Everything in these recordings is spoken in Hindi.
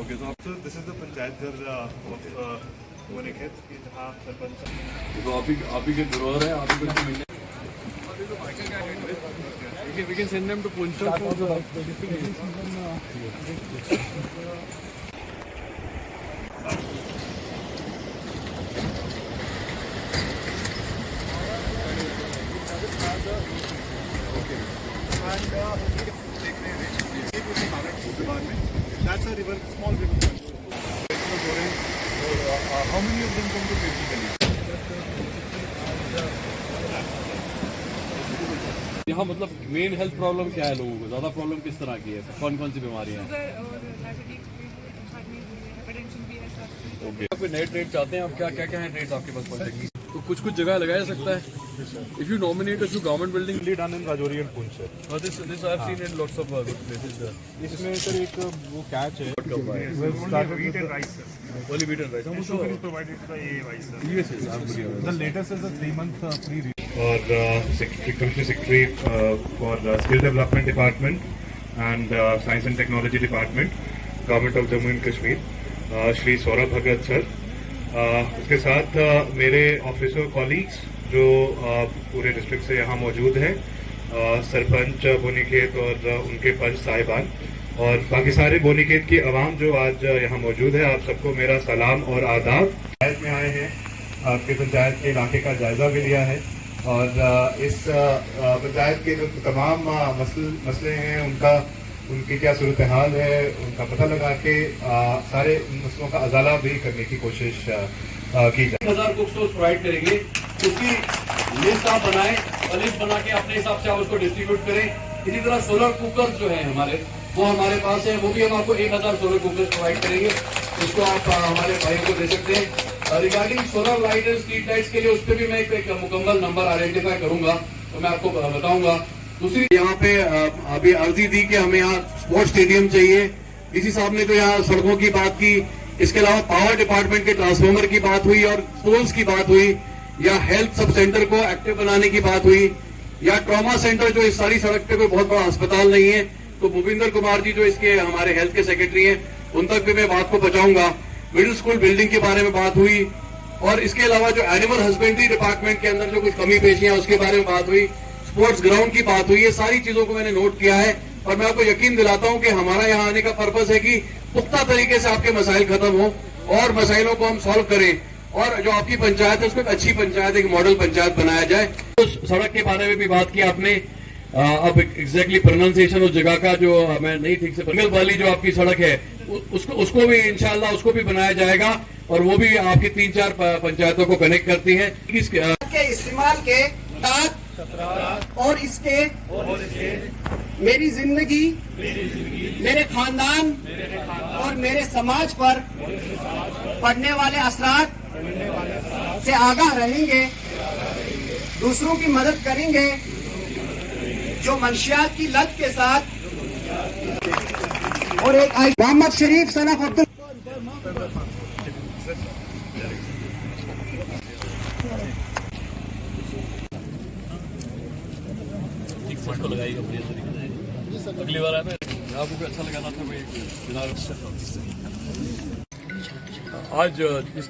ओके, तो दिस इज द पंचायत घर बोनीखेत की जहाँ सरपंच तो आप ही के धरोहर है। आप ही को मिलने we can send them to Punjab for the that's a river, small river. How many of them come to basically? यहाँ मतलब मेन हेल्थ प्रॉब्लम क्या है लोगों को? ज्यादा प्रॉब्लम किस तरह की है? कौन कौन सी बीमारियाँ हैं? ओके, आप नए ट्रेड चाहते हैं? आप क्या क्या क्या है ट्रेड आपके पास पहुँचेंगी? तो कुछ कुछ जगह लगाया जा सकता है। If you nominate a few government building, done in Rajouri and Poonch sir. This I have seen in lots of good places. इसमें सर एक वो कैच है। Only wheat and rice, sir. Only wheat and rice. Most of it is provided to the AAY sir. Yes, yes, I'm fully aware. The latest is a 3-month free. और company secretary for skill development department and science and technology department government of Jammu and Kashmir Shri Saurabh Bhagat sir. उसके साथ मेरे ऑफिसर कॉलीग्स जो पूरे डिस्ट्रिक्ट से यहाँ मौजूद हैं, सरपंच बोनीखेत और उनके पंच साहिबान और बाकी सारे बोनीखेत की आवाम जो आज यहाँ मौजूद है, आप सबको मेरा सलाम और आदाब। पंचायत में आए हैं, आपके पंचायत के इलाके का जायजा भी लिया है और इस पंचायत के जो तमाम मसले हैं उनकी क्या सूरत हाल है उनका पता लगा के सारे मसलों का अजाला भी करने की कोशिश की जाए। 1000 कुक स्टोर्स प्रोवाइड करेंगे, उसकी लिस्ट आप बनाएं और लिस्ट बना के अपने हिसाब से आप उसको डिस्ट्रीब्यूट करें। इसी तरह सोलर कुकर जो है वो हमारे पास है, वो भी हम आपको 1000 सोलर कुकर प्रोवाइड करेंगे, उसको आप हमारे भाइयों को दे सकते हैं। Regarding solar light and street lights के लिए उस पर भी मैं एक मुकम्मल नंबर आइडेंटिफाई करूंगा तो मैं आपको बताऊंगा। दूसरी यहाँ पे अभी अर्जी दी कि हमें यहाँ स्पोर्ट्स स्टेडियम चाहिए। डीसी साहब ने तो यहाँ सड़कों की बात की, इसके अलावा पावर डिपार्टमेंट के ट्रांसफार्मर की बात हुई और पोल्स की बात हुई, या हेल्थ सब सेंटर को एक्टिव बनाने की बात हुई, या ट्रॉमा सेंटर जो इस सारी सड़क पे कोई बहुत बड़ा अस्पताल नहीं है, तो भूपिंदर कुमार जी जो इसके हमारे हेल्थ के सेक्रेटरी हैं उन तक भी मैं बात को पहुंचाऊंगा। मिडिल स्कूल बिल्डिंग के बारे में बात हुई और इसके अलावा जो एनिमल हस्बेंड्री डिपार्टमेंट के अंदर जो कुछ कमी पेशियां उसके बारे में बात हुई, स्पोर्ट्स ग्राउंड की बात हुई। ये सारी चीजों को मैंने नोट किया है और मैं आपको यकीन दिलाता हूं कि हमारा यहाँ आने का पर्पस है कि पुख्ता तरीके से आपके मसाइल खत्म हो और मसाइलों को हम सॉल्व करें और जो आपकी पंचायत है उसको एक अच्छी पंचायत, एक मॉडल पंचायत बनाया जाए। तो सड़क के बारे में भी बात की आपने। अब एग्जैक्टली प्रोनाउंसिएशन उस जगह का जो मैं नहीं ठीक से, बंगल वाली जो आपकी सड़क है उसको भी इंशाल्लाह उसको भी बनाया जाएगा और वो भी आपकी 3-4 पंचायतों को कनेक्ट करती है। के इस्तेमाल के साथ और इसके मेरी जिंदगी, मेरे खानदान और मेरे समाज पर पड़ने वाले असरात से आगाह रहेंगे, दूसरों की मदद करेंगे जो मंशियात की लत के साथ। और एक मोहम्मद शरीफ सनफ अब्दुल अगली बार आना आपको भी अच्छा लगाना था भाई। आज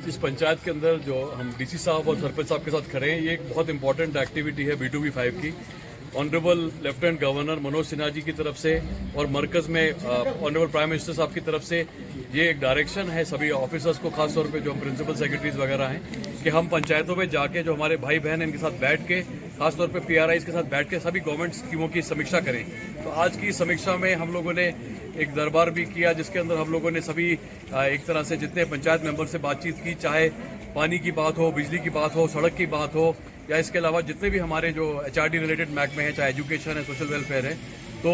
इस पंचायत के अंदर जो हम डीसी साहब और सरपंच साहब के साथ खड़े हैं, ये एक बहुत इंपॉर्टेंट एक्टिविटी है B2B5 की। Honourable lieutenant governor Manoj Sinha ji की तरफ से और मरकज में ऑनरेबल प्राइम मिनिस्टर साहब की तरफ से ये एक डायरेक्शन है सभी ऑफिसर्स को, खासतौर पे जो प्रिंसिपल सेक्रेटरीज वगैरह हैं, कि हम पंचायतों में जाके जो हमारे भाई बहन हैं इनके साथ बैठ के, खासतौर पे PRIs के साथ बैठ के सभी गवर्नमेंट स्कीमों की समीक्षा करें। तो आज की समीक्षा में हम लोगों ने एक दरबार भी किया जिसके अंदर हम लोगों ने सभी एक तरह से जितने पंचायत मेंबर से बातचीत की, चाहे पानी की बात हो, बिजली की बात हो, सड़क की बात हो, या इसके अलावा जितने भी हमारे जो HRD रिलेटेड महकमे हैं, चाहे एजुकेशन है, सोशल वेलफेयर है, तो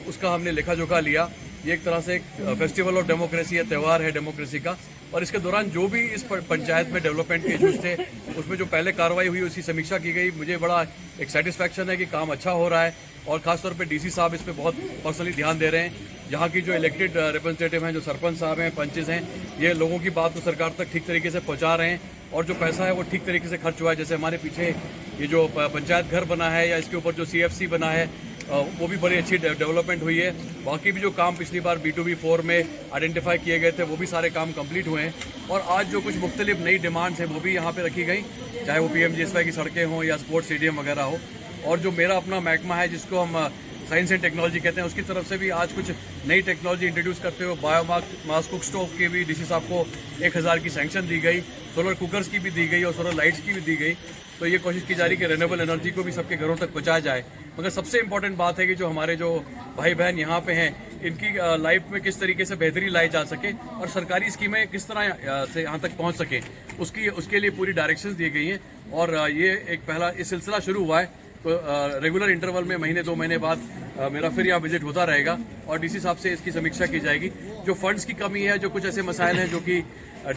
उसका हमने लेखा जोखा लिया। ये एक तरह से एक फेस्टिवल ऑफ डेमोक्रेसी है, त्यौहार है डेमोक्रेसी का। और इसके दौरान जो भी इस पंचायत में डेवलपमेंट के इश्यूज थे उसमें जो पहले कार्रवाई हुई उसकी समीक्षा की गई। मुझे बड़ा एक सेटिस्फैक्शन है कि काम अच्छा हो रहा है और खासतौर पे डीसी साहब इस पे बहुत पर्सनली ध्यान दे रहे हैं। यहाँ की जो इलेक्टेड रिप्रेजेंटेटिव हैं, जो सरपंच साहब हैं, पंचेस हैं, ये लोगों की बात को सरकार तक ठीक तरीके से पहुँचा रहे हैं और जो पैसा है वो ठीक तरीके से खर्च हुआ है। जैसे हमारे पीछे ये जो पंचायत घर बना है या इसके ऊपर जो CFC बना है वो भी बड़ी अच्छी डेवलपमेंट हुई है। बाकी भी जो काम पिछली बार B2B4 में आइडेंटिफाई किए गए थे वो भी सारे काम कंप्लीट हुए हैं। और आज जो कुछ मुख्तलिफ नई डिमांड्स हैं वो भी यहाँ पे रखी गई, चाहे वो PMGSY की सड़कें हों या स्पोर्ट्स स्टेडियम वगैरह हो। और जो मेरा अपना महकमा है जिसको हम साइंस एंड टेक्नोलॉजी कहते हैं, उसकी तरफ से भी आज कुछ नई टेक्नोलॉजी इंट्रोड्यूस करते हुए बायोमास कुक स्टोव की भी DC साहब को 1000 की सैंक्शन दी गई, सोलर कुकर्स की भी दी गई और सोलर लाइट्स की भी दी गई। तो ये कोशिश की जा रही है कि रिन्यूएबल एनर्जी को भी सबके घरों तक पहुंचाया जाए। मगर सबसे इंपॉर्टेंट बात है कि जो हमारे जो भाई बहन यहाँ पे हैं, इनकी लाइफ में किस तरीके से बेहतरी लाई जा सके और सरकारी स्कीमें किस तरह से यहाँ तक पहुँच सके, उसके लिए पूरी डायरेक्शंस दी गई हैं। और ये एक पहला इस सिलसिला शुरू हुआ है, तो रेगुलर इंटरवल में महीने 2 महीने बाद मेरा फिर यहाँ विजिट होता रहेगा और DC साहब से इसकी समीक्षा की जाएगी। जो फंड्स की कमी है, जो कुछ ऐसे मसाइल हैं जो कि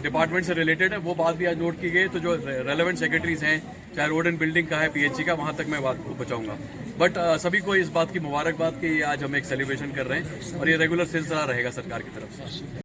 डिपार्टमेंट से रिलेटेड है, वो बात भी आज नोट की गई। तो जो रेलेवेंट सेक्रेटरीज हैं, चाहे रोड एंड बिल्डिंग का है, PHE का, वहाँ तक मैं बात को पहुँचाऊंगा। बट सभी को इस बात की मुबारकबाद कि आज हम एक सेलिब्रेशन कर रहे हैं और ये रेगुलर सिलसिला रहेगा सरकार की तरफ से।